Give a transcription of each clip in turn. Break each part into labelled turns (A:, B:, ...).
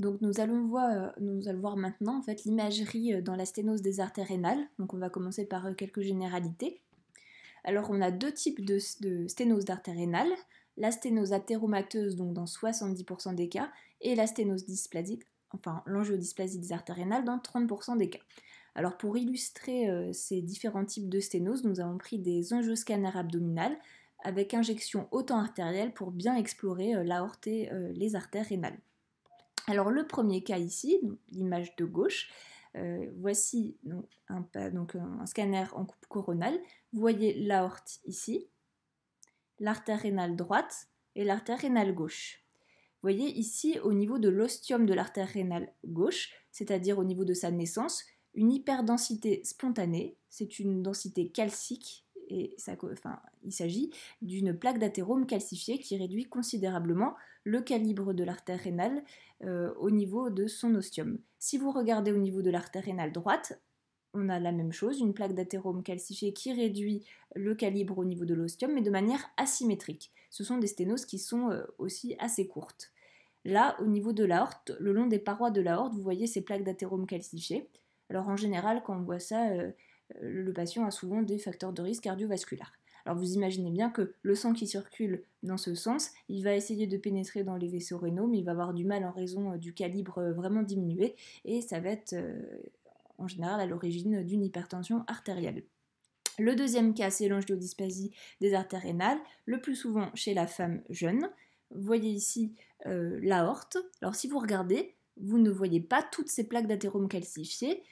A: Donc nous allons voir maintenant en fait l'imagerie dans la sténose des artères rénales. Donc on va commencer par quelques généralités. Alors on a deux types de sténose d'artères rénales, la sténose athéromateuse donc dans 70% des cas et la sténose dysplasique, enfin l'angiodysplasie des artères rénales dans 30% des cas. Alors pour illustrer ces différents types de sténose, nous avons pris des angioscanners abdominales avec injection autant artérielle pour bien explorer l'aorte et les artères rénales. Alors le premier cas ici, l'image de gauche, voici un scanner en coupe coronale. Vous voyez l'aorte ici, l'artère rénale droite et l'artère rénale gauche. Vous voyez ici au niveau de l'ostium de l'artère rénale gauche, c'est-à-dire au niveau de sa naissance, une hyperdensité spontanée, c'est une densité calcique et il s'agit d'une plaque d'athérome calcifiée qui réduit considérablement le calibre de l'artère rénale au niveau de son ostium. Si vous regardez au niveau de l'artère rénale droite, on a la même chose, une plaque d'athérome calcifiée qui réduit le calibre au niveau de l'ostium, mais de manière asymétrique. Ce sont des sténoses qui sont aussi assez courtes. Là, au niveau de l'aorte, le long des parois de l'aorte, vous voyez ces plaques d'athérome calcifiées. Alors en général, quand on voit ça, le patient a souvent des facteurs de risque cardiovasculaires. Alors vous imaginez bien que le sang qui circule dans ce sens, il va essayer de pénétrer dans les vaisseaux rénaux, mais il va avoir du mal en raison du calibre vraiment diminué, et ça va être en général à l'origine d'une hypertension artérielle. Le deuxième cas, c'est l'angiodysplasie des artères rénales, le plus souvent chez la femme jeune. Vous voyez ici l'aorte. Alors si vous regardez, vous ne voyez pas toutes ces plaques d'athérome calcifiées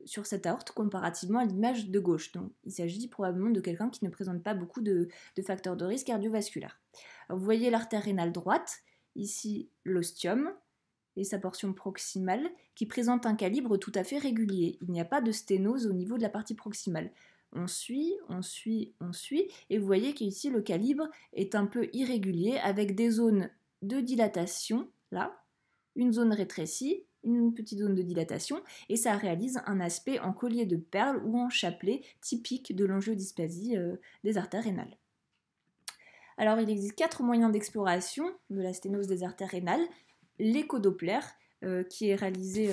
A: sur cette aorte comparativement à l'image de gauche. Donc il s'agit probablement de quelqu'un qui ne présente pas beaucoup de facteurs de risque cardiovasculaire. Alors, vous voyez l'artère rénale droite, ici l'ostium et sa portion proximale qui présente un calibre tout à fait régulier. Il n'y a pas de sténose au niveau de la partie proximale. On suit, et vous voyez qu'ici le calibre est un peu irrégulier avec des zones de dilatation, là, une zone rétrécie, une petite zone de dilatation, et ça réalise un aspect en collier de perles ou en chapelet typique de l'angiodysplasie des artères rénales. Alors il existe 4 moyens d'exploration de la sténose des artères rénales. L'échodoppler, qui est réalisé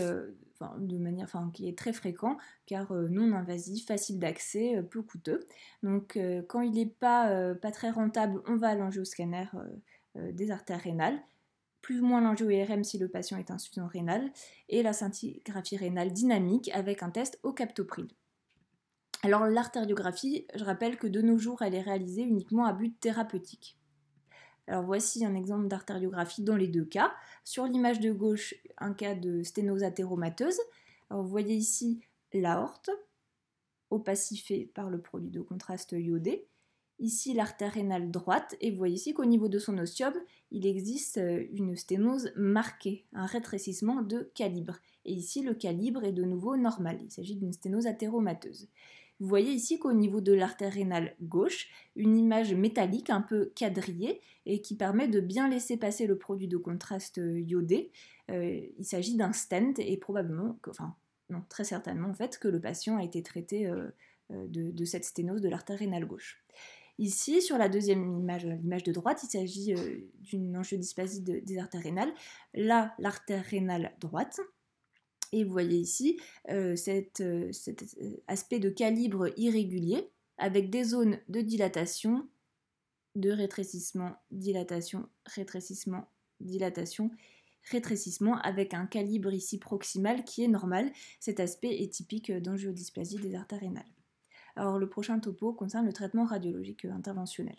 A: qui est très fréquent, car non invasif, facile d'accès, peu coûteux. Donc quand il n'est pas très rentable, on va à l'angioscanner des artères rénales, plus ou moins l'angio-IRM si le patient est insuffisant rénal, et la scintigraphie rénale dynamique avec un test au captopril. Alors l'artériographie, je rappelle que de nos jours, elle est réalisée uniquement à but thérapeutique. Alors voici un exemple d'artériographie dans les deux cas. Sur l'image de gauche, un cas de sténose athéromateuse. Alors vous voyez ici l'aorte, opacifée par le produit de contraste iodé. Ici l'artère rénale droite, et vous voyez ici qu'au niveau de son ostium, il existe une sténose marquée, un rétrécissement de calibre. Et ici le calibre est de nouveau normal, il s'agit d'une sténose athéromateuse. Vous voyez ici qu'au niveau de l'artère rénale gauche, une image métallique un peu quadrillée et qui permet de bien laisser passer le produit de contraste iodé. Il s'agit d'un stent et probablement, très certainement en fait, que le patient a été traité de cette sténose de l'artère rénale gauche. Ici, sur la deuxième image, l'image de droite, il s'agit d'une angiodysplasie des artères rénales. Là, l'artère rénale droite. Et vous voyez ici cet aspect de calibre irrégulier avec des zones de dilatation, de rétrécissement, dilatation, rétrécissement, dilatation, rétrécissement avec un calibre ici proximal qui est normal. Cet aspect est typique d'angiodysplasie des artères rénales. Alors le prochain topo concerne le traitement radiologique interventionnel.